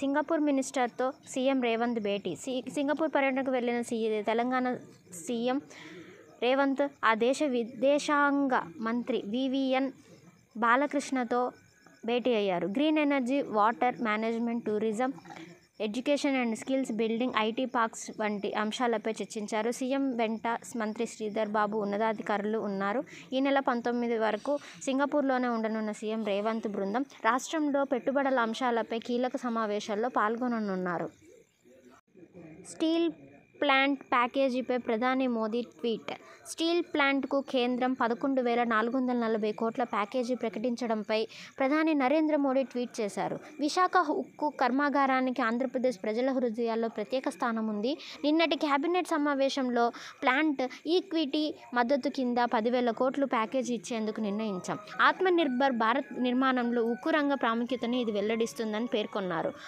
Singapore మినిస్టర్తో CM Revanth భేటీ. Singapore పర్యటనకు వెళ్లిన Telangana CM Revanth ఆ దేశ విదేశాంగ మంత్రి వివిఎన్ బాలకృష్ణతో భేటీ అయ్యారు. Green energy, water management, tourism, education and skills building, IT parks వంటి అంశాలపై చర్చించారు. సీఎం వెంట మంత్రి శ్రీధర్ బాబు, ఉన్నతాధికారులు ఉన్నారు. ఈ నెల 19 వరకు సింగపూర్లోనే ఉండనున్న సీఎం రేవంత్ బృందం రాష్ట్రంలో పెట్టుబడుల అంశాలపై కీలక సమావేశాల్లో పాల్గొననున్నారు. స్టీల్ ప్లాంట్ ప్యాకేజీపై ప్రధాని మోదీ ట్వీట్. స్టీల్ ప్లాంట్కు కేంద్రం 11,440 కోట్ల ప్యాకేజీ ప్రకటించడంపై ప్రధాని నరేంద్ర మోదీ ట్వీట్ చేశారు. విశాఖ ఉక్కు కర్మాగారానికి ఆంధ్రప్రదేశ్ ప్రజల హృదయాల్లో ప్రత్యేక స్థానం ఉంది. నిన్నటి కేబినెట్ సమావేశంలో ప్లాంట్ ఈక్విటీ మద్దతు కింద 10,000 కోట్లు ప్యాకేజీ ఇచ్చేందుకు నిర్ణయించాం. ఆత్మనిర్భర్ భారత్ నిర్మాణంలో ఉక్కు రంగ ప్రాముఖ్యతను ఇది వెల్లడిస్తుందని పేర్కొన్నారు.